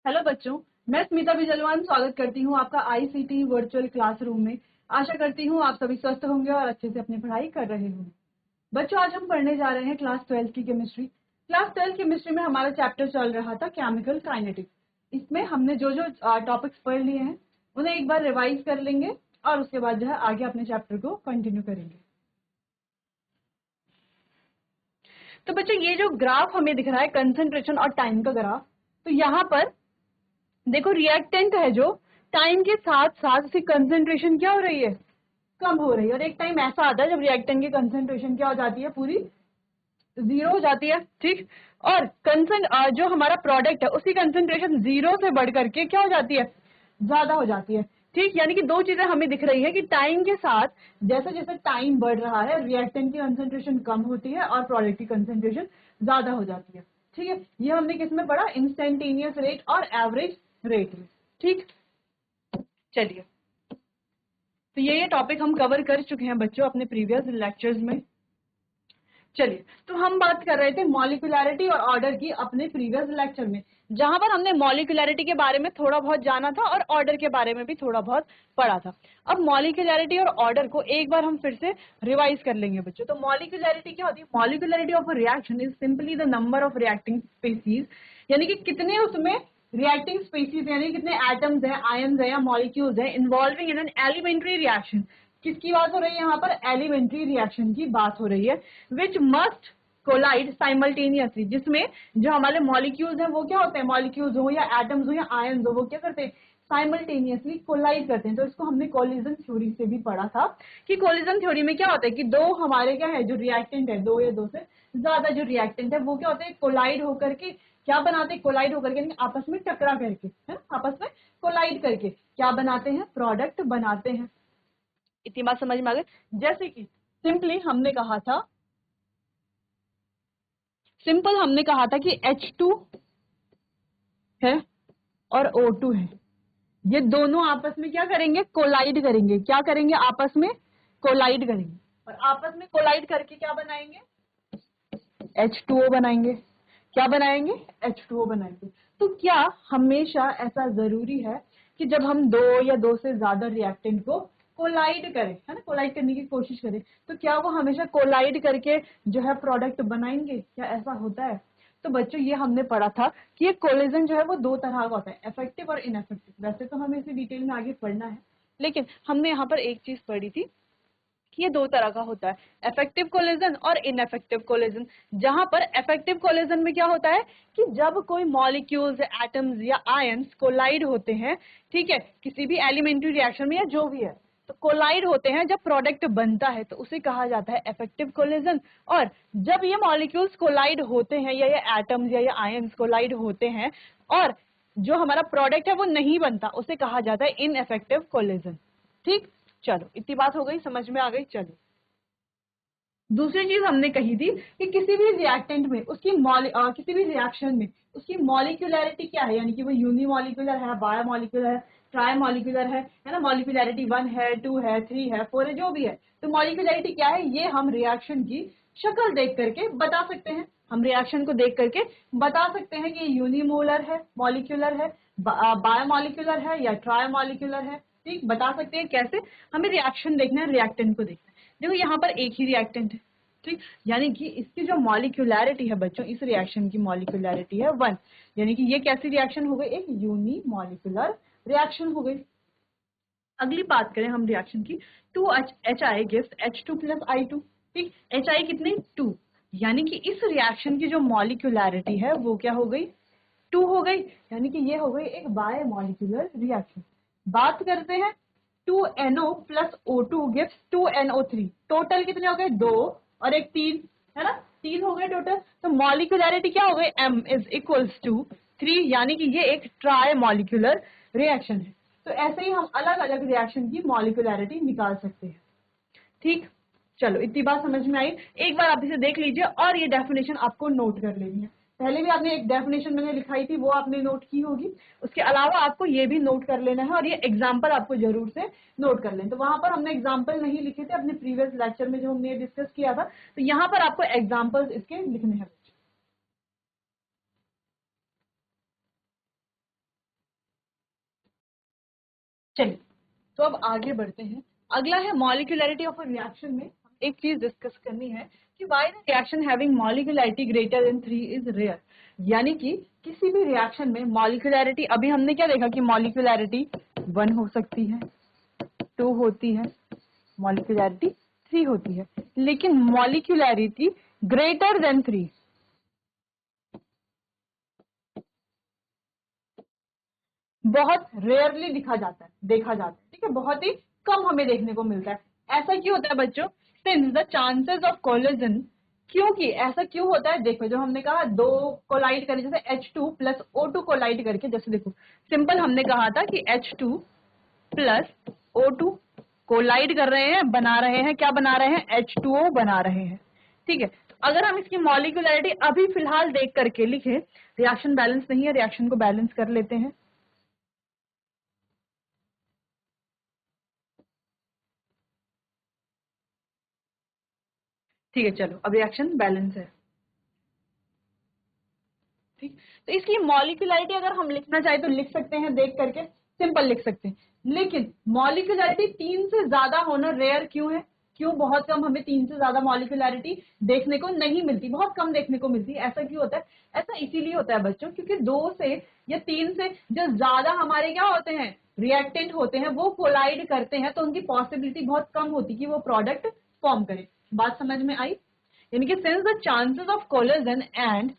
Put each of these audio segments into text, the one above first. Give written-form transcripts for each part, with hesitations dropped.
Hello बच्चों, मैं स्मिता बिजलवान स्वागत करती हूँ आपका आईसीटी वर्चुअल क्लासरूम में। आशा करती हूँ आप सभी स्वस्थ होंगे और अच्छे से अपनी पढ़ाई कर रहे होंगे। बच्चों, आज हम पढ़ने जा रहे हैं क्लास 12 की केमिस्ट्री। क्लास 12 केमिस्ट्री में हमारा चैप्टर चल रहा था केमिकल काइनेटिक्स। इसमें हमने जो जो टॉपिक्स पढ़ लिए हैं उन्हें एक बार रिवाइज कर लेंगे और उसके बाद जो है आगे अपने चैप्टर को कंटिन्यू करेंगे। तो बच्चों, ये जो ग्राफ हमें दिख रहा है कंसंट्रेशन और टाइम का ग्राफ, तो यहाँ पर देखो रिएक्टेंट है जो टाइम के साथ साथ उसकी कंसंट्रेशन क्या हो रही है, कम हो रही है। और एक टाइम ऐसा आता है जब रिएक्टेंट की कंसंट्रेशन क्या हो जाती है, पूरी जीरो हो जाती है। ठीक, और जो हमारा प्रोडक्ट है उसकी कंसंट्रेशन जीरो से बढ़ करके क्या हो जाती है, ज्यादा हो जाती है। ठीक, यानी कि दो चीजें हमें दिख रही है कि टाइम के साथ जैसे जैसे टाइम बढ़ रहा है रिएक्टेंट की कंसंट्रेशन कम होती है और प्रोडक्ट की कंसंट्रेशन ज्यादा हो जाती है। ठीक है, ये हमने किसमें पढ़ा, इंस्टेंटेनियस रेट और एवरेज रेट में। ठीक, चलिए, तो ये टॉपिक हम कवर कर चुके हैं बच्चों अपने प्रीवियस लेक्चर्स में। चलिए, तो हम बात कर रहे थे मॉलिक्यूलैरिटी और ऑर्डर की अपने प्रीवियस लेक्चर में, जहां पर हमने मॉलिक्यूलैरिटी के बारे में थोड़ा बहुत जाना था और ऑर्डर के बारे में भी थोड़ा बहुत पढ़ा था। अब मॉलिक्यूलैरिटी और ऑर्डर को एक बार हम फिर से रिवाइज कर लेंगे बच्चों। तो मॉलिक्यूलैरिटी क्या होती है, molecularity of a reaction is simply the number of reacting species, यानी कि कितने उसमें रिएक्टिंग स्पीसीज यानी कितने एटम्स हैं, आयन्स हैं या मॉलिक्यूल्स हैं involving in an elementary reaction. किसकी बात हो रही है यहाँ पर, एलिमेंट्री रिएक्शन की बात हो रही है। विच मस्ट कोलाइड साइमल्टेनियसली, जिसमें जो हमारे मॉलिक्यूल्स हैं वो क्या होते हैं, मॉलिक्यूल्स हो या एटम्स हो या आयन्स हो, वो क्या करते हैं, साइमल्टेनियसली कोलाइड करते हैं। तो इसको हमने कोलिजन थ्योरी से भी पढ़ा था कि कोलिजन थ्योरी में क्या होता है कि दो हमारे क्या है जो रिएक्टेंट है, दो या दो से ज्यादा जो रिएक्टेंट है वो क्या होते हैं, कोलाइड होकर के क्या बनाते हैं, कोलाइड होकर के आपस में टकरा करके, है आपस में कोलाइड करके क्या बनाते हैं, प्रोडक्ट बनाते हैं। इतनी बात समझ में आ गई। जैसे कि हमने कहा था कि H2 है और O2 है, ये दोनों आपस में क्या करेंगे, कोलाइड करेंगे। क्या करेंगे, आपस में कोलाइड करेंगे। और आपस में कोलाइड करके क्या बनाएंगे, H2O बनाएंगे। क्या बनाएंगे, H2O बनाएंगे। तो क्या हमेशा ऐसा जरूरी है कि जब हम दो या दो से ज्यादा रिएक्टेंट को कोलाइड करें, है ना, कोलाइड करने की कोशिश करें, तो क्या वो हमेशा कोलाइड करके जो है प्रोडक्ट बनाएंगे, क्या ऐसा होता है? तो बच्चों, ये हमने पढ़ा था कि ये कोलिजन जो है वो दो तरह का होता है, इफेक्टिव और इनइफेक्टिव। वैसे तो हमें इसे डिटेल में आगे पढ़ना है, लेकिन हमने यहाँ पर एक चीज पढ़ी थी कि ये दो तरह का होता है, इफेक्टिव कोलिजन और इनइफेक्टिव कोलिजन। जहां पर इफेक्टिव कोलिजन में क्या होता है कि जब कोई मॉलिक्यूल्स, एटम्स या आयंस कोलाइड होते हैं, ठीक है, किसी भी एलिमेंट्री रिएक्शन में या जो भी है, तो कोलाइड होते हैं, जब प्रोडक्ट बनता है तो उसे कहा जाता है इफेक्टिव कोलिजन। और जब ये मॉलिक्यूल्स कोलाइड होते हैं या ये एटम्स या ये आयंस कोलाइड होते हैं और जो हमारा प्रोडक्ट है वो नहीं बनता, उसे कहा जाता है इनइफेक्टिव कोलिजन। ठीक, चलो इतनी बात हो गई, समझ में आ गई। चलो, दूसरी चीज हमने कही थी कि किसी भी रिएक्टेंट में उसकी किसी भी रिएक्शन में उसकी मॉलिक्यूलैरिटी क्या है, यानी कि वो यूनिमॉलिक्यूलर है, बायोमॉलिक्यूलर है, ट्राइमॉलिक्यूलर है ना, मॉलिक्यूलैरिटी 1 है, 2 है, 3 है, 4 है, जो भी है। तो मॉलिक्यूलैरिटी क्या है, ये हम रिएक्शन की शक्ल देख करके बता सकते हैं। हम रिएक्शन को देख करके बता सकते हैं कि यूनिमोलर है, मॉलिक्यूलर है, बायोमॉलिक्यूलर है या ट्राइमॉलिक्यूलर है। ठीक, बता सकते हैं कैसे, हमें रिएक्शन देखना है, रिएक्टेंट को देखना है। देखो यहाँ पर एक ही रिएक्टेंट है, ठीक, यानी कि इसकी जो मॉलिक्यूलैरिटी है बच्चों, इस रिएक्शन की मॉलिक्यूलैरिटी है 1, यानी कि ये कैसी रिएक्शन हो गई, एक यूनिमॉलिक्यूलर रिएक्शन हो गई। अगली बात करें हम रिएक्शन की, 2HI gives H2 plus I2। ठीक, HI कितनी, 2, यानी कि इस रिएक्शन की जो मॉलिक्यूलैरिटी है वो क्या हो गई, 2 हो गई, यानी कि ये हो गई एक बायोमॉलिक्यूलर रिएक्शन। बात करते हैं 2NO plus O2 gives 2NO3। Total कितने हो गए, 2 और एक 3, है ना, 3 हो गए टोटल। तो मॉलिक्यूलैरिटी क्या हो गई, M इज इक्वल्स टू 3, यानी कि ये एक ट्राई मॉलिक्यूलर रिएक्शन है। तो ऐसे ही हम अलग अलग रिएक्शन की मॉलिक्यूलैरिटी निकाल सकते हैं। ठीक, चलो इतनी बात समझ में आई। एक बार आप इसे देख लीजिए और ये डेफिनेशन आपको नोट कर लेनी है। पहले भी आपने एक डेफिनेशन मैंने लिखाई थी, वो आपने नोट की होगी। उसके अलावा आपको ये भी नोट कर लेना है और ये एग्जाम्पल आपको जरूर से नोट कर लें। तो वहां पर हमने एग्जाम्पल नहीं लिखे थे अपने प्रीवियस लेक्चर में, जो हमने डिस्कस किया था, तो यहाँ पर आपको एग्जाम्पल्स इसके लिखने हैं। चलिए, तो अब आगे बढ़ते हैं। अगला है मॉलिक्यूलरिटी ऑफ अ रिएक्शन में एक चीज डिस्कस करनी है कि why the reaction having molecularity greater than 3 is rare. यानी कि किसी भी रिएक्शन में मॉलिक्यूलरिटी, अभी हमने क्या देखा कि मॉलिक्यूलरिटी 1 हो सकती है, 2 होती है, मॉलिक्यूलरिटी 3 होती है, लेकिन मॉलिक्यूलरिटी ग्रेटर देन 3 बहुत रेयरली देखा जाता है, ठीक है, बहुत ही कम हमें देखने को मिलता है। ऐसा क्यों होता है बच्चों? Since the chances of collision, क्योंकि ऐसा क्यों होता है? देखो, जो हमने कहा दो कोलाइड करें, जैसे H2 प्लस O2 कोलाइड करके, जैसे देखो सिंपल हमने कहा था कि H2 प्लस O2 कोलाइड कर रहे हैं, बना रहे हैं, क्या बना रहे हैं? H2O बना रहे हैं, ठीक है। तो अगर हम इसकी मॉलिक्यूलरिटी अभी फिलहाल देख करके लिखे, रिएक्शन बैलेंस नहीं है, रिएक्शन को बैलेंस कर लेते हैं। ठीक है, चलो अब रिएक्शन बैलेंस है, ठीक। तो इसकी मॉलिक्यूलरिटी अगर हम लिखना चाहे तो लिख सकते हैं, देख करके सिंपल लिख सकते हैं, लेकिन मॉलिक्यूलरिटी 3 से ज्यादा होना रेयर क्यों है? क्यों बहुत कम हमें 3 से ज्यादा मॉलिक्यूलरिटी देखने को नहीं मिलती, बहुत कम देखने को मिलती है? ऐसा क्यों होता है? ऐसा इसीलिए होता है बच्चों, क्योंकि 2 से या 3 से जो ज्यादा हमारे क्या होते हैं, रिएक्टेंट होते हैं, वो कोलाइड करते हैं, तो उनकी पॉसिबिलिटी बहुत कम होती कि वो प्रोडक्ट फॉर्म करे। बात समझ में आई? यानी कि since the chances of collision and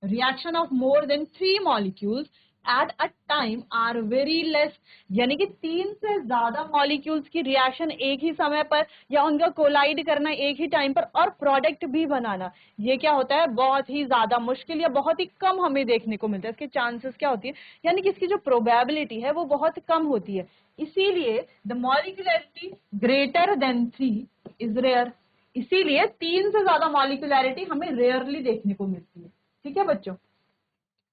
reaction of more than 3 molecules at a time are very less, यानी कि 3 से ज्यादा मॉलिक्यूल्स की रिएक्शन एक ही समय पर या उनका कोलाइड करना एक ही टाइम पर और प्रोडक्ट भी बनाना, ये क्या होता है? बहुत ही ज्यादा मुश्किल या बहुत ही कम हमें देखने को मिलता है। इसके चांसेस क्या होती है, यानी कि इसकी जो प्रोबेबिलिटी है वो बहुत कम होती है। इसीलिए the molecularity greater than 3 is rare, इसीलिए 3 से ज्यादा मॉलिक्यूलरिटी हमें रेयरली देखने को मिलती है। ठीक है बच्चों,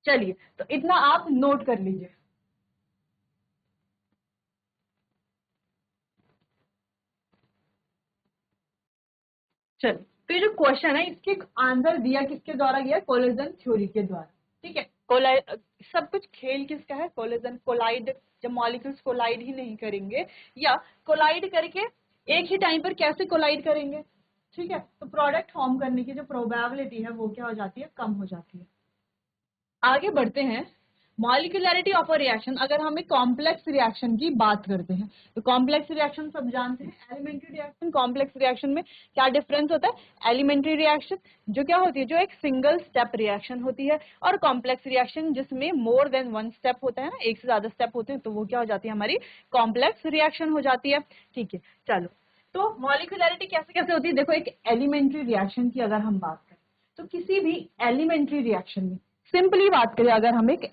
चलिए तो इतना आप नोट कर लीजिए। चलिए, तो ये जो क्वेश्चन है इसके आंसर दिया किसके द्वारा गया? कोलिजन थ्योरी के द्वारा, ठीक है। कोलाइड, सब कुछ खेल किसका है? कोलिजन, कोलाइड, जब मॉलिक्यूल्स कोलाइड ही नहीं करेंगे या कोलाइड करके एक ही टाइम पर कैसे कोलाइड करेंगे, ठीक है, तो प्रोडक्ट फॉर्म करने की जो प्रोबेबिलिटी है वो क्या हो जाती है? कम हो जाती है। आगे बढ़ते हैं। मॉलिक्यूलरिटी ऑफ अ रिएक्शन, अगर हम एक कॉम्प्लेक्स रिएक्शन की बात करते हैं तो कॉम्प्लेक्स रिएक्शन सब जानते हैं, एलिमेंट्री रिएक्शन, कॉम्प्लेक्स रिएक्शन में क्या डिफरेंस होता है? एलिमेंट्री रिएक्शन जो क्या होती है, जो एक सिंगल स्टेप रिएक्शन होती है, और कॉम्प्लेक्स रिएक्शन जिसमें मोर देन 1 स्टेप होता है ना, एक से ज्यादा स्टेप होते हैं, तो वो क्या हो जाती है? हमारी कॉम्प्लेक्स रिएक्शन हो जाती है, ठीक है। चलो, तो मॉलिक्यूलरिटी कैसे कैसे होती है? देखो, एक एलिमेंट्री रिएक्शन की अगर हम बात करें तो किसी भी एलिमेंट्री रिएक्शन में, सिंपली बात करें, अगर हम एक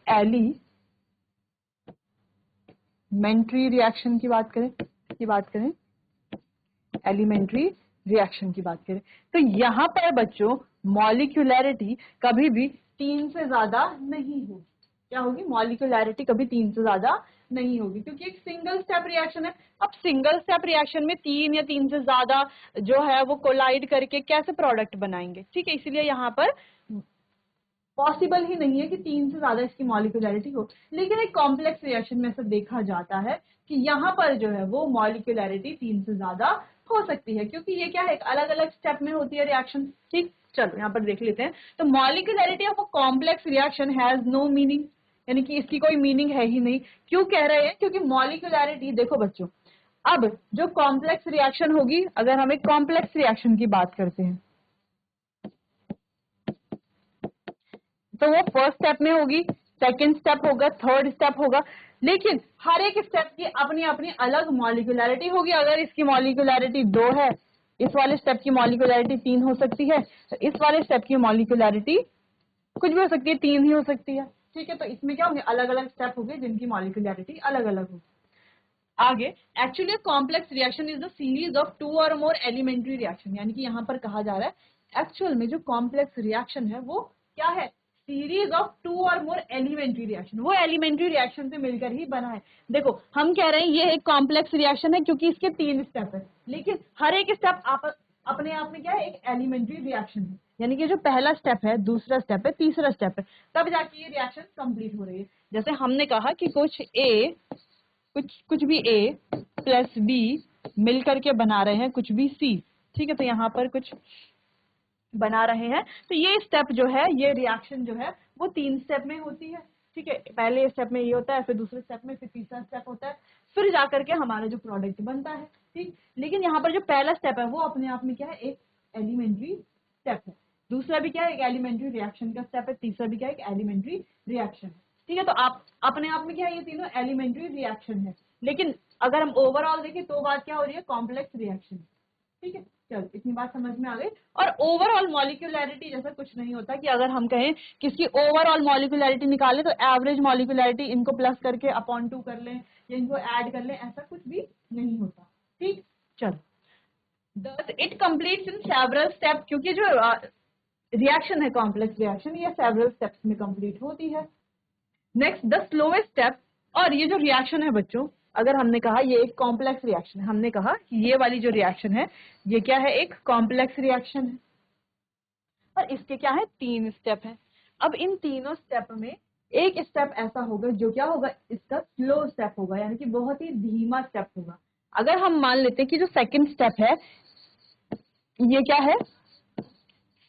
एलिमेंट्री रिएक्शन की बात करें एलिमेंट्री रिएक्शन की बात करें, तो यहां पर बच्चों मॉलिक्यूलरिटी कभी भी 3 से ज्यादा नहीं होगी। क्या होगी? मॉलिक्यूलरिटी कभी 3 से ज्यादा नहीं होगी, क्योंकि एक सिंगल स्टेप रिएक्शन है। अब सिंगल स्टेप रिएक्शन में 3 या 3 से ज्यादा जो है वो कोलाइड करके कैसे प्रोडक्ट बनाएंगे, ठीक है, इसलिए यहाँ पर पॉसिबल ही नहीं है कि 3 से ज्यादा इसकी मॉलिक्यूलरिटी हो। लेकिन एक कॉम्प्लेक्स रिएक्शन में ऐसा देखा जाता है कि यहाँ पर जो है वो मॉलिक्यूलरिटी 3 से ज्यादा हो सकती है, क्योंकि ये क्या है? एक अलग अलग स्टेप में होती है रिएक्शन, ठीक। चलो यहाँ पर देख लेते हैं। तो molecularity of a complex reaction has no meaning, यानी कि इसकी कोई मीनिंग है ही नहीं। क्यों कह रहे हैं? क्योंकि मॉलिक्यूलरिटी, देखो बच्चों, अब जो कॉम्प्लेक्स रिएक्शन होगी, अगर हम एक कॉम्प्लेक्स रिएक्शन की बात करते हैं तो वो फर्स्ट स्टेप में होगी, सेकंड स्टेप होगा, थर्ड स्टेप होगा, लेकिन हर एक स्टेप की अपनी अपनी अलग मॉलिक्यूलरिटी होगी। अगर इसकी मॉलिक्यूलरिटी 2 है, इस वाले स्टेप की मॉलिक्यूलरिटी 3 हो सकती है, तो इस वाले स्टेप की मॉलिक्यूलरिटी कुछ भी हो सकती है, 3 ही हो सकती है, ठीक है। तो इसमें क्या होंगे? अलग अलग स्टेप होंगे जिनकी मॉलिक्यूलरिटी अलग अलग होगी। आगे, actually complex reaction is the series of 2 और मोर एलिमेंट्री रिएक्शन, यानी कि यहाँ पर कहा जा रहा है एक्चुअल में जो कॉम्प्लेक्स रिएक्शन है वो क्या है? सीरीज ऑफ 2 और मोर एलिमेंट्री रिएक्शन, वो एलिमेंट्री रिएक्शन से मिलकर ही बना है। देखो, हम कह रहे हैं ये एक कॉम्प्लेक्स रिएक्शन है क्योंकि इसके 3 स्टेप है, लेकिन हर एक स्टेप अपने आप में क्या है? एक एलिमेंट्री रिएक्शन है, यानी कि जो पहला स्टेप है, दूसरा स्टेप है, तीसरा स्टेप है, तब जाके ये रिएक्शन कंप्लीट हो रही है। जैसे हमने कहा कि कुछ ए कुछ भी A प्लस B मिल करके बना रहे हैं कुछ भी C, ठीक है। तो यहाँ पर कुछ बना रहे हैं, तो ये स्टेप जो है, ये रिएक्शन जो है वो 3 स्टेप में होती है, ठीक है। पहले स्टेप में ये होता है, फिर दूसरे स्टेप में, फिर तीसरा स्टेप होता है, फिर जाकर के हमारा जो प्रोडक्ट बनता है, ठीक। लेकिन यहाँ पर जो पहला स्टेप है वो अपने आप में क्या है, एक एलिमेंट्री स्टेप है। दूसरा भी क्या है, एक एलिमेंट्री रिएक्शन का स्टेप है। तीसरा भी क्या है, एक एलिमेंट्री रिएक्शन, ठीक है। तो आप अपने आप में क्या है, ये तीनों एलिमेंट्री रिएक्शन है। लेकिन अगर हम ओवरऑल देखें तो बात क्या हो रही है, कॉम्प्लेक्स रिएक्शन, ठीक है। चलो इतनी बात समझ में आ गई। और ओवरऑल मॉलिक्यूलैरिटी जैसा कुछ नहीं होता कि अगर हम कहें कि इसकी ओवरऑल मॉलिक्यूलैरिटी निकालें तो एवरेज मॉलिक्यूलैरिटी इनको प्लस करके अपॉन 2 कर लें या इनको ऐड कर लें, ऐसा कुछ भी नहीं होता, ठीक। चलो, Thus it completes in several steps, क्योंकि जो रिएक्शन है कॉम्प्लेक्स रिएक्शन, ये सेवरल स्टेप्स में कंप्लीट होती है। नेक्स्ट द स्लोएस्ट स्टेप, और ये जो रिएक्शन है बच्चों, अगर हमने कहा ये एक कॉम्प्लेक्स रिएक्शन है, हमने कहा कि ये वाली जो रिएक्शन है ये क्या है, एक कॉम्प्लेक्स रिएक्शन है, और इसके क्या है, 3 स्टेप है। अब इन तीनों स्टेप में एक स्टेप ऐसा होगा जो क्या होगा, इसका स्लो स्टेप होगा, यानी कि बहुत ही धीमा स्टेप होगा। अगर हम मान लेते हैं कि जो सेकंड स्टेप है ये क्या है,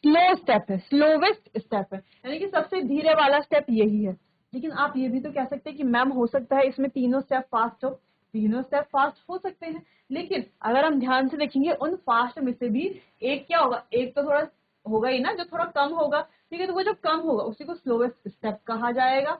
स्लो स्टेप है, स्लोवेस्ट स्टेप है, यानी कि सबसे धीरे वाला स्टेप यही है। लेकिन आप ये भी तो कह सकते हैं कि मैम हो सकता है इसमें तीनों स्टेप फास्ट हो, तीनों स्टेप फास्ट हो सकते हैं। लेकिन अगर हम ध्यान से देखेंगे उन फास्ट में से भी एक क्या होगा, एक तो थोड़ा होगा ही ना जो थोड़ा कम होगा, ठीक है। तो वो जो कम होगा उसी को स्लोवेस्ट स्टेप कहा जाएगा,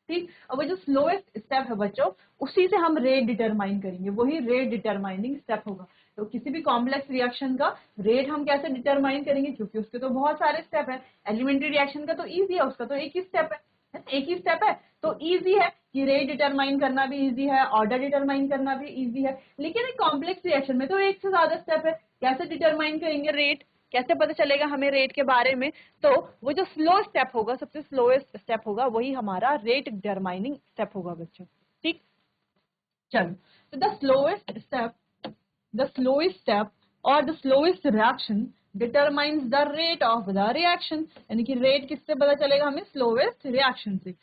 ठीक। और वो जो स्लोएस्ट स्टेप है बच्चों, उसी से हम रेट डिटरमाइन करेंगे, वही रेट डिटरमाइनिंग स्टेप होगा। तो किसी भी कॉम्प्लेक्स रिएक्शन का रेट हम कैसे डिटरमाइन करेंगे, क्योंकि उसके तो बहुत सारे स्टेप है। एलिमेंट्री रिएक्शन का तो इजी है, उसका तो एक ही स्टेप है, एक ही स्टेप है, तो इजी है कि रेट डिटरमाइन करना भी इजी है, ऑर्डर डिटरमाइन करना भी इजी है। लेकिन एक कॉम्प्लेक्स रिएक्शन में तो एक से ज्यादा स्टेप है, कैसे डिटरमाइन करेंगे रेट, कैसे पता चलेगा हमें रेट के बारे में। तो वो जो स्लो स्टेप होगा, सबसे स्लोएस्ट स्टेप होगा, वही हमारा रेट डिटरमाइनिंग स्टेप होगा बच्चों, ठीक। चलो, तो the slowest step or the slowest reaction determines the rate of the reaction, यानी कि रेट किससे पता चलेगा हमें, स्लोएस्ट रिएक्शन से।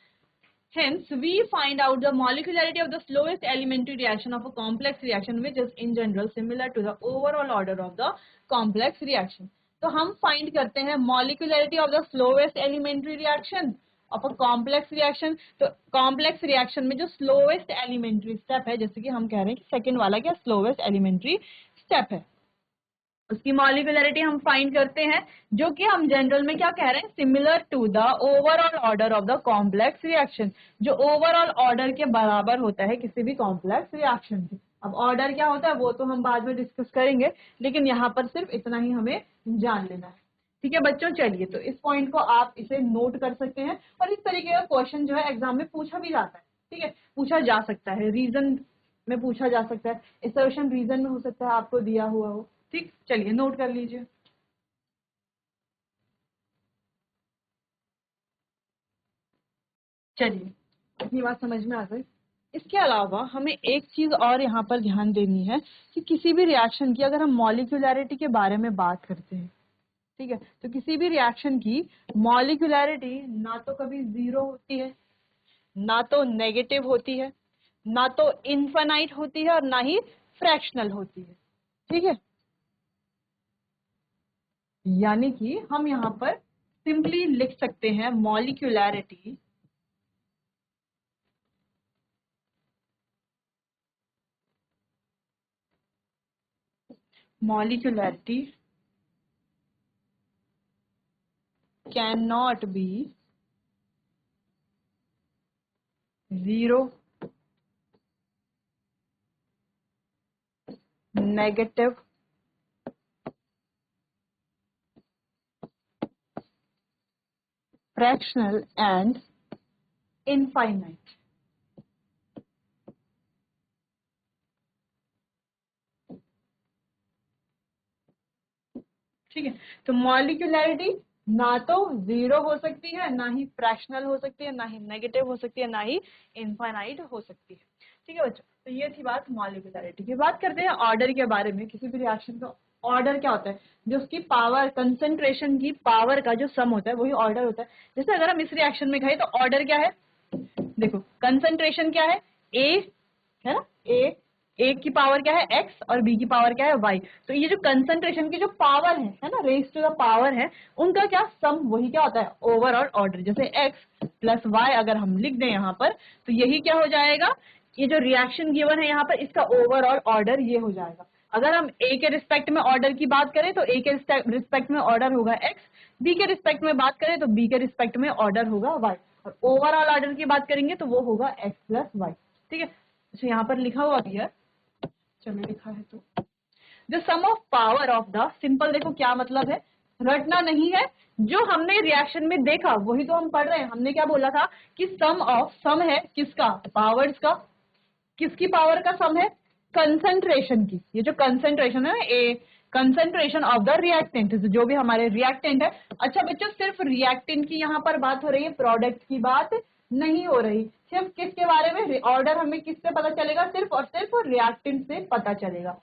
Hence, we find out the molecularity of the slowest elementary reaction of a complex reaction, which is in general similar to the overall order of the complex reaction. तो हम find करते हैं molecularity of the slowest elementary reaction of a complex reaction. तो complex reaction में जो slowest elementary step है, जैसे कि हम कह रहे हैं कि second वाला क्या slowest elementary step है, उसकी मॉलिक्यूलरिटी हम फाइंड करते हैं, जो कि हम जनरल में क्या कह रहे हैं, similar to the overall order of the complex reaction, जो ओवरऑल ऑर्डर के बराबर होता है किसी भी कॉम्प्लेक्स रिएक्शन के। अब ऑर्डर क्या होता है वो तो हम बाद में डिस्कस करेंगे, लेकिन यहाँ पर सिर्फ इतना ही हमें जान लेना है, ठीक है बच्चों। चलिए, तो इस पॉइंट को आप इसे नोट कर सकते हैं, और इस तरीके का क्वेश्चन जो है एग्जाम में पूछा भी जाता है, ठीक है, पूछा जा सकता है, रीजन में पूछा जा सकता है, असर्शन रीजन में हो सकता है आपको दिया हुआ हो, ठीक। चलिए नोट कर लीजिए। चलिए, इतनी बात समझ में आ गई। इसके अलावा हमें एक चीज और यहाँ पर ध्यान देनी है कि किसी भी रिएक्शन की अगर हम मॉलिक्यूलैरिटी के बारे में बात करते हैं, ठीक है, तो किसी भी रिएक्शन की मॉलिक्यूलैरिटी ना तो कभी 0 होती है, ना तो नेगेटिव होती है, ना तो इनफाइनाइट होती है, और ना ही फ्रैक्शनल होती है, ठीक है। यानी कि हम यहाँ पर सिंपली लिख सकते हैं मॉलिक्यूलैरिटी cannot be 0, negative, fractional and infinite। ठीक है, तो मॉलिक्यूलैरिटी ना तो 0 हो सकती है, ना ही फ्रैक्शनल हो सकती है, ना ही नेगेटिव हो सकती है, ना ही इनफाइनाइट हो सकती है, ठीक है बच्चों। तो ये थी बात मॉलिक्यूलैरिटी की। बात करते हैं ऑर्डर के बारे में। किसी भी रिएक्शन का ऑर्डर क्या होता है, जो उसकी पावर, कंसंट्रेशन की पावर का जो सम होता है वही ऑर्डर होता है। जैसे अगर हम इस रिएक्शन में कहें तो ऑर्डर क्या है, देखो कंसंट्रेशन क्या है, ए है ना, ए की पावर क्या है x और b की पावर क्या है y। तो ये जो कंसंट्रेशन की जो पावर है ना, रेज टू द पावर है, उनका क्या सम, वही क्या होता है ओवरऑल ऑर्डर। जैसे x प्लस वाई अगर हम लिख दें यहाँ पर, तो यही क्या हो जाएगा, ये जो रिएक्शन गिवन है यहाँ पर, इसका ओवरऑल ऑर्डर ये हो जाएगा। अगर हम ए के रिस्पेक्ट में ऑर्डर की बात करें तो ए के रिस्पेक्ट में ऑर्डर होगा एक्स, बी के रिस्पेक्ट में बात करें तो बी के रिस्पेक्ट में ऑर्डर होगा वाई, और ओवरऑल ऑर्डर की बात करेंगे तो वो होगा एक्स प्लस वाई। ठीक है, तो यहाँ पर लिखा हुआ भी है, चलो लिखा है तो the sum of power of the, simple देखो क्या मतलब है, रटना नहीं है, जो हमने रिएक्शन में देखा वही तो हम पढ़ रहे हैं। हमने क्या बोला था कि सम ऑफ, सम है किसका, पावर्स का, किसकी पावर का सम है, कंसंट्रेशन की। ये जो कंसंट्रेशन है ए, कंसंट्रेशन ऑफ द रिएक्टेंट, जो भी हमारे रिएक्टेंट है। अच्छा बच्चों, सिर्फ रिएक्टेंट की यहाँ पर बात हो रही है, प्रोडक्ट की बात नहीं हो रही। सिर्फ किसके बारे में, ऑर्डर हमें किससे पता चलेगा, सिर्फ और सिर्फ रिएक्टेंट से पता चलेगा।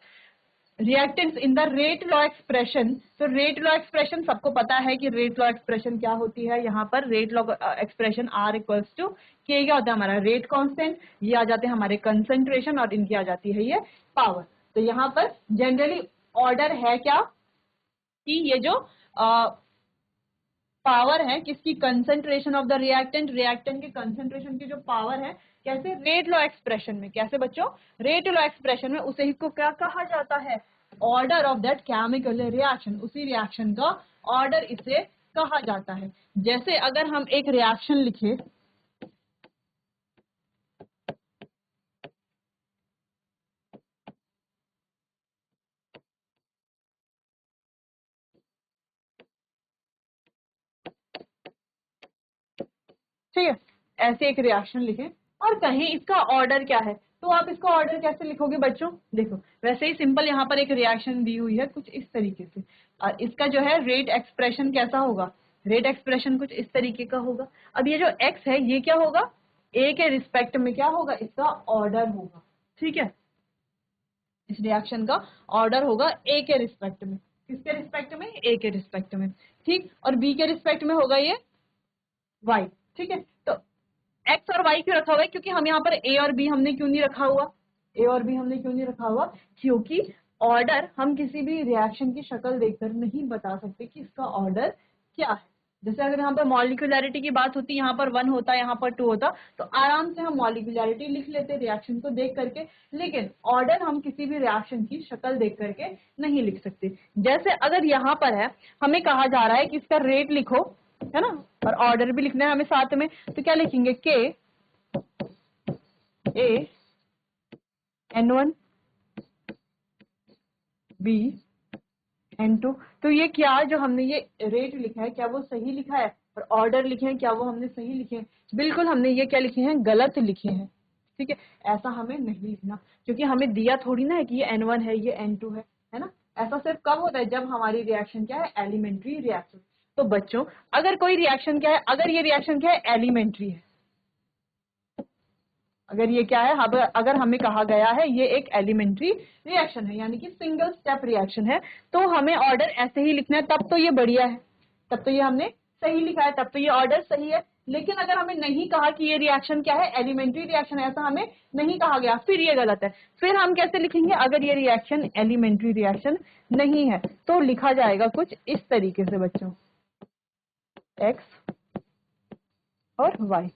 Reactants in the rate law expression, तो रेट लॉ एक्सप्रेशन सबको पता है कि रेट लॉ एक्सप्रेशन क्या होती है। यहाँ पर rate law expression R equals to K, क्या होता है हमारा रेट कांस्टेंट, ये आ जाते हैं हमारे कंसंट्रेशन, और इनकी आ जाती है ये पावर। तो यहाँ पर जनरली ऑर्डर है क्या कि ये जो पावर है किसकी, concentration of the reactant, reactant के कंसंट्रेशन की जो पावर है, कैसे, रेट लॉ एक्सप्रेशन में। कैसे बच्चों, रेट लॉ एक्सप्रेशन में, उसे ही को क्या कहा जाता है, order of that chemical reaction, उसी रिएक्शन का ऑर्डर इसे कहा जाता है। जैसे अगर हम एक रिएक्शन लिखे, ठीक है, ऐसे एक रिएक्शन लिखें और कहें इसका ऑर्डर क्या है, तो आप इसका ऑर्डर कैसे लिखोगे बच्चों, देखो वैसे ही सिंपल, यहाँ पर एक रिएक्शन दी हुई है कुछ इस तरीके से, और इसका जो है रेट एक्सप्रेशन कैसा होगा, रेट एक्सप्रेशन कुछ इस तरीके का होगा। अब ये जो एक्स है ये क्या होगा, ए के रिस्पेक्ट में क्या होगा, इसका ऑर्डर होगा। ठीक है, इस रिएक्शन का ऑर्डर होगा ए के रिस्पेक्ट में, किसके रिस्पेक्ट में, ए के रिस्पेक्ट में। ठीक, और बी के रिस्पेक्ट में होगा ये वाई। ठीक है, तो एक्स और वाई क्यों रखा हुआ है, क्योंकि हम यहाँ पर ए और बी हमने क्यों नहीं रखा हुआ, ए और बी हमने क्यों नहीं रखा हुआ, क्योंकि ऑर्डर हम किसी भी रिएक्शन की शक्ल देखकर नहीं बता सकते कि इसका ऑर्डर क्या है। जैसे अगर यहाँ पर मॉलिक्यूलैरिटी की बात होती, यहाँ पर 1 होता, यहाँ पर 2 होता, तो आराम से हम मॉलिक्यूलैरिटी लिख लेते रिएक्शन को देख करके, लेकिन ऑर्डर हम किसी भी रिएक्शन की शक्ल देख करके नहीं लिख सकते। जैसे अगर यहाँ पर है, हमें कहा जा रहा है कि इसका रेट लिखो, है ना, और ऑर्डर भी लिखना है हमें साथ में, तो क्या लिखेंगे, के ए N1 B N2। तो ये क्या, जो हमने ये रेट लिखा है क्या वो सही लिखा है, और ऑर्डर लिखे हैं क्या वो हमने सही लिखे हैं, बिल्कुल हमने ये क्या लिखे हैं, गलत लिखे हैं। ठीक है, ऐसा हमें नहीं लिखना, क्योंकि हमें दिया थोड़ी ना है कि ये N1 है ये N2 है ना। ऐसा सिर्फ कब होता है, जब हमारी रिएक्शन क्या है, एलिमेंट्री रिएक्शन। तो बच्चों अगर कोई रिएक्शन क्या है, अगर ये रिएक्शन क्या है, एलिमेंट्री है, अगर ये क्या है, अगर हमें कहा गया है ये एक एलिमेंट्री रिएक्शन है, यानी कि सिंगल स्टेप रिएक्शन है, तो हमें ऑर्डर ऐसे ही लिखना है, तब तो ये बढ़िया है, तब तो ये हमने सही लिखा है, तब तो ये ऑर्डर सही है। लेकिन अगर हमें नहीं कहा कि ये रिएक्शन क्या है, एलिमेंट्री रिएक्शन, ऐसा हमें नहीं कहा गया, फिर ये गलत है। फिर हम कैसे लिखेंगे, अगर ये रिएक्शन एलिमेंट्री रिएक्शन नहीं है तो लिखा जाएगा कुछ इस तरीके से बच्चों, एक्स और वाई।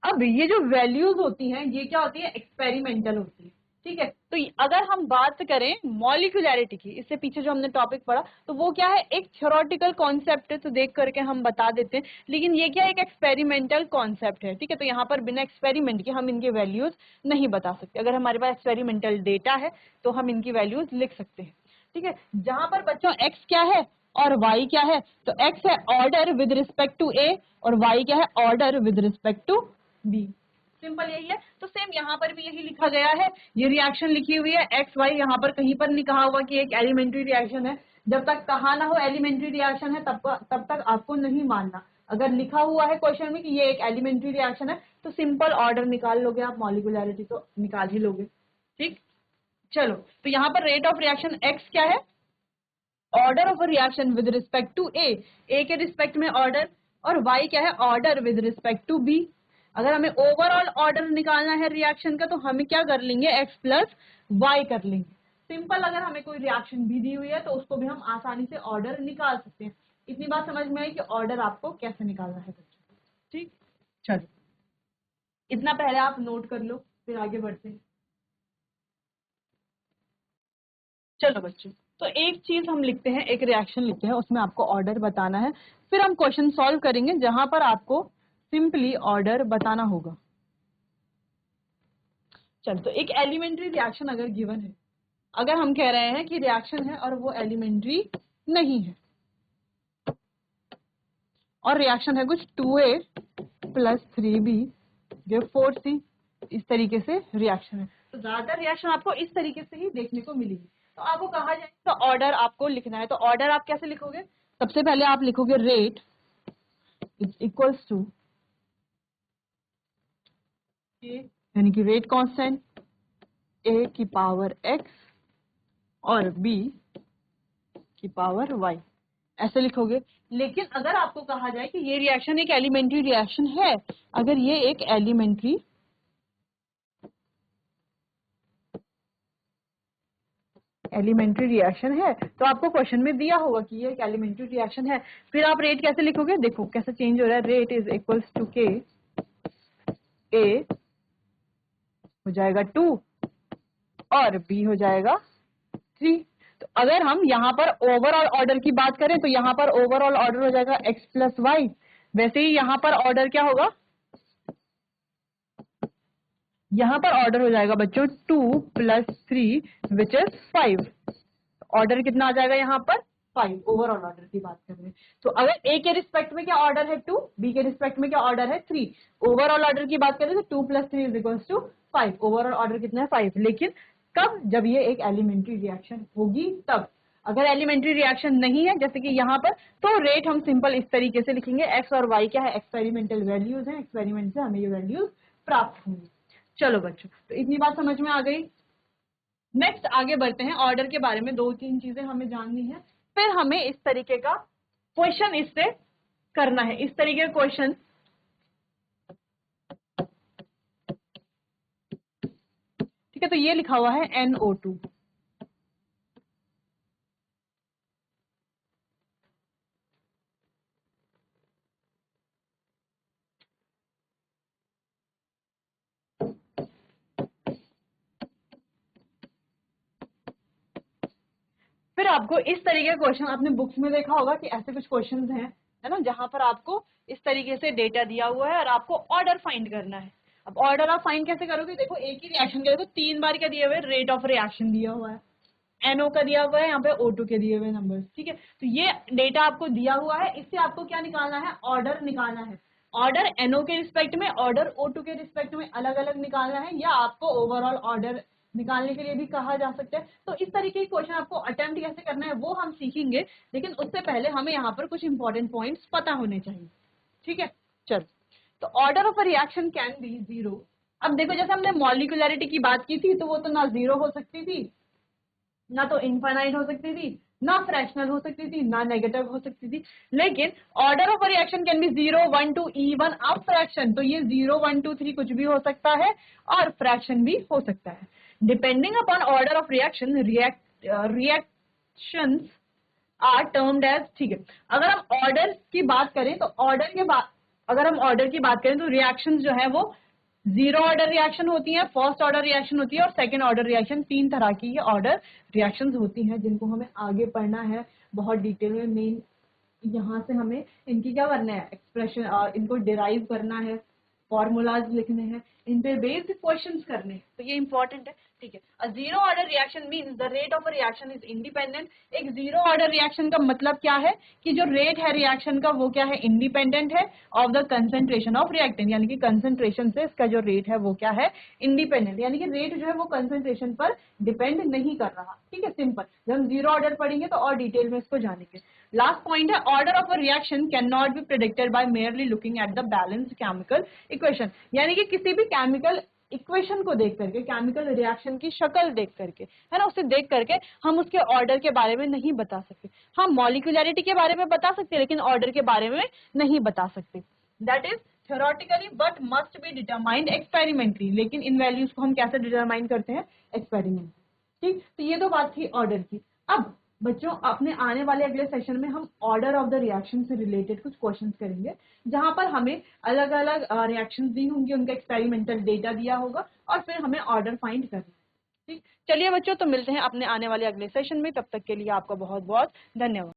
अब ये जो वैल्यूज होती हैं ये क्या होती है, एक्सपेरिमेंटल होती है। ठीक है, तो अगर हम बात करें मॉलिक्यूलैरिटी की, इससे पीछे जो हमने टॉपिक पढ़ा, तो वो क्या है, एक थ्योरेटिकल कॉन्सेप्ट है, तो देख करके हम बता देते हैं, लेकिन ये क्या एक एक्सपेरिमेंटल कॉन्सेप्ट है। ठीक है, तो यहाँ पर बिना एक्सपेरिमेंट के हम इनके वैल्यूज नहीं बता सकते। अगर हमारे पास एक्सपेरिमेंटल डेटा है तो हम इनकी वैल्यूज लिख सकते हैं। ठीक है, जहां पर बच्चों एक्स क्या है और y क्या है, तो x है order with respect to a, और y क्या है, order with respect to b। Simple यही है। तो सेम यहाँ पर भी यही लिखा गया है, ये रिएक्शन लिखी हुई है एक्स वाई, यहाँ पर कहीं पर नहीं कहा हुआ कि एक एलिमेंट्री रिएक्शन है। जब तक कहा ना हो एलिमेंट्री रिएक्शन है तब तक आपको नहीं मानना। अगर लिखा हुआ है क्वेश्चन में कि ये एक एलिमेंट्री रिएक्शन है, तो सिंपल ऑर्डर निकाल लोगे आप, मॉलिक्यूलैरिटी तो निकाल ही लोगे। ठीक, चलो, तो यहाँ पर रेट ऑफ रिएक्शन एक्स क्या है, order of reaction with respect to a, a के रिस्पेक्ट में ऑर्डर, और वाई क्या है, order with respect to b. अगर हमें ओवरऑल ऑर्डर निकालना है रिएक्शन का तो हमें क्या कर लेंगे, x प्लस वाई कर लेंगे। सिंपल, अगर हमें कोई रिएक्शन भी दी हुई है तो उसको भी हम आसानी से ऑर्डर निकाल सकते हैं। इतनी बात समझ में आई कि ऑर्डर आपको कैसे निकालना है बच्चों। ठीक, चलो इतना पहले आप नोट कर लो, फिर आगे बढ़ते हैं। चलो बच्चों, तो एक चीज हम लिखते हैं, एक रिएक्शन लिखते हैं, उसमें आपको ऑर्डर बताना है, फिर हम क्वेश्चन सॉल्व करेंगे जहां पर आपको सिंपली ऑर्डर बताना होगा। चलो, तो एक एलिमेंट्री रिएक्शन अगर गिवन है, अगर हम कह रहे हैं कि रिएक्शन है और वो एलिमेंट्री नहीं है, और रिएक्शन है कुछ 2A प्लस 3B जो 4C, इस तरीके से रिएक्शन है, तो ज्यादातर रिएक्शन आपको इस तरीके से ही देखने को मिलेगी। तो आपको कहा जाए तो ऑर्डर आपको लिखना है, तो ऑर्डर आप कैसे लिखोगे, सबसे पहले आप लिखोगे रेट इज इक्वल्स टू यानी कि रेट कांस्टेंट A की पावर x और B की पावर y, ऐसे लिखोगे। लेकिन अगर आपको कहा जाए कि ये रिएक्शन एक एलिमेंट्री रिएक्शन है, अगर ये एक एलिमेंट्री रिएक्शन है तो आपको क्वेश्चन में दिया होगा कि ये एक एलिमेंट्री रिएक्शन है, फिर आप रेट कैसे लिखोगे, देखो कैसे चेंज हो रहा है, रेट इज इक्वल्स टू के, ए हो जाएगा 2 और बी हो जाएगा 3। तो अगर हम यहाँ पर ओवरऑल ऑर्डर की बात करें तो यहाँ पर ओवरऑल ऑर्डर हो जाएगा x प्लस वाई, वैसे ही यहाँ पर ऑर्डर क्या होगा, यहाँ पर ऑर्डर हो जाएगा बच्चों 2 प्लस 3 विच इज 5। ऑर्डर कितना आ जाएगा यहाँ पर 5, ओवरऑल ऑर्डर की बात कर रहे हैं। तो अगर ए के रिस्पेक्ट में क्या ऑर्डर है 2, बी के रिस्पेक्ट में क्या ऑर्डर है 3, ओवरऑल ऑर्डर की बात करें तो 2 plus 3 is equals to 5, overall order कितना है 5। लेकिन कब, जब ये एक एलिमेंट्री रिएक्शन होगी तब। अगर एलिमेंट्री रिएक्शन नहीं है जैसे कि यहाँ पर, तो रेट हम सिंपल इस तरीके से लिखेंगे, एक्स और वाई क्या है, एक्सपेरिमेंटल वैल्यूज हैं, एक्सपेरिमेंट से हमें ये वैल्यूज प्राप्त होंगी। चलो बच्चों, तो इतनी बात समझ में आ गई। नेक्स्ट आगे बढ़ते हैं, ऑर्डर के बारे में 2-3 चीजें हमें जाननी है, फिर हमें इस तरीके का क्वेश्चन इससे करना है, इस तरीके का क्वेश्चन। ठीक है, तो ये लिखा हुआ है NO2, फिर आपको इस तरीके का क्वेश्चन, आपने बुक्स में देखा होगा कि ऐसे कुछ क्वेश्चंस हैं, है ना, जहां पर आपको इस तरीके से डेटा दिया हुआ है और आपको ऑर्डर फाइंड करना है। अब ऑर्डर आप फाइंड कैसे करोगे, देखो एक ही रिएक्शन के, देखो 3 बार क्या दिया हुआ है, रेट ऑफ रिएक्शन दिया हुआ है, NO का दिया हुआ है, यहाँ पे O2 के दिए हुए नंबर्स। ठीक है, तो ये डेटा आपको दिया हुआ है, इससे आपको क्या निकालना है, ऑर्डर निकालना है। ऑर्डर NO के रिस्पेक्ट में, ऑर्डर O2 के रिस्पेक्ट में अलग अलग निकालना है, या आपको ओवरऑल ऑर्डर निकालने के लिए भी कहा जा सकता है। तो इस तरीके के क्वेश्चन आपको अटेम्प्ट कैसे करना है वो हम सीखेंगे, लेकिन उससे पहले हमें यहाँ पर कुछ इंपॉर्टेंट पॉइंट्स पता होने चाहिए। ठीक है, चलो, तो order of a reaction can be 0। अब देखो, जैसे हमने मॉलिक्यूलरिटी की बात की थी, तो वो तो ना 0 हो सकती थी, ना तो इनफाइनाइट हो सकती थी, ना फ्रैक्शनल हो सकती थी, ना नेगेटिव हो सकती थी। लेकिन order of reaction can be 0, 1, 2 even up fraction, तो ये 0, 1, 2, 3 कुछ भी हो सकता है और फ्रैक्शन भी हो सकता है। Depending upon order of reaction, reactions are termed as, ठीक है, अगर हम ऑर्डर की बात करें तो ऑर्डर के बाद, अगर हम ऑर्डर की बात करें तो रिएक्शंस जो है वो 0 ऑर्डर रिएक्शन होती है, फर्स्ट ऑर्डर रिएक्शन होती है और सेकंड ऑर्डर रिएक्शन, 3 तरह की ये ऑर्डर रिएक्शंस होती हैं जिनको हमें आगे पढ़ना है बहुत डिटेल में। मेन यहाँ से हमें इनकी क्या करना है, एक्सप्रेशन, इनको डिराइव करना है, फॉर्मूलाज लिखने हैं, इन पे बेस्ड क्वेश्चंस करने हैं, तो ये इंपॉर्टेंट है। ठीक है, अ 0 order reaction means the rate of a reaction is independent. एक 0 ऑर्डर रिएक्शन का मतलब क्या है कि जो रेट है रिएक्शन का वो क्या है, इंडिपेंडेंट है of the concentration of reactant, यानी कि कंसंट्रेशन से इसका जो रेट है वो क्या है, इंडिपेंडेंट, यानी कि रेट जो है वो कंसंट्रेशन पर डिपेंड नहीं कर रहा। ठीक है, सिंपल, जब हम 0 ऑर्डर पढ़ेंगे तो और डिटेल में इसको जानेंगे। लास्ट पॉइंट है, order of a reaction can not be predicted by merely looking at the balanced chemical equation, यानी कि किसी भी केमिकल इक्वेशन को देख करके, केमिकल रिएक्शन की शक्ल देख करके, है ना, उसे देख करके हम उसके ऑर्डर के बारे में नहीं बता सकते। हम मॉलिक्यूलरिटी के बारे में बता सकते हैं लेकिन ऑर्डर के बारे में नहीं बता सकते। That is theoretically but must be determined experimentally, लेकिन इन वैल्यूज को हम कैसे डिटरमाइन करते हैं? एक्सपेरिमेंट। ठीक, तो ये तो बात थी ऑर्डर की। अब बच्चों अपने आने वाले अगले सेशन में हम ऑर्डर ऑफ द रिएक्शन से रिलेटेड कुछ क्वेश्चंस करेंगे, जहां पर हमें अलग अलग रिएक्शंस दी होंगी, उनका एक्सपेरिमेंटल डेटा दिया होगा और फिर हमें ऑर्डर फाइंड करना है। ठीक, चलिए बच्चों, तो मिलते हैं अपने आने वाले अगले सेशन में। तब तक के लिए आपका बहुत बहुत धन्यवाद।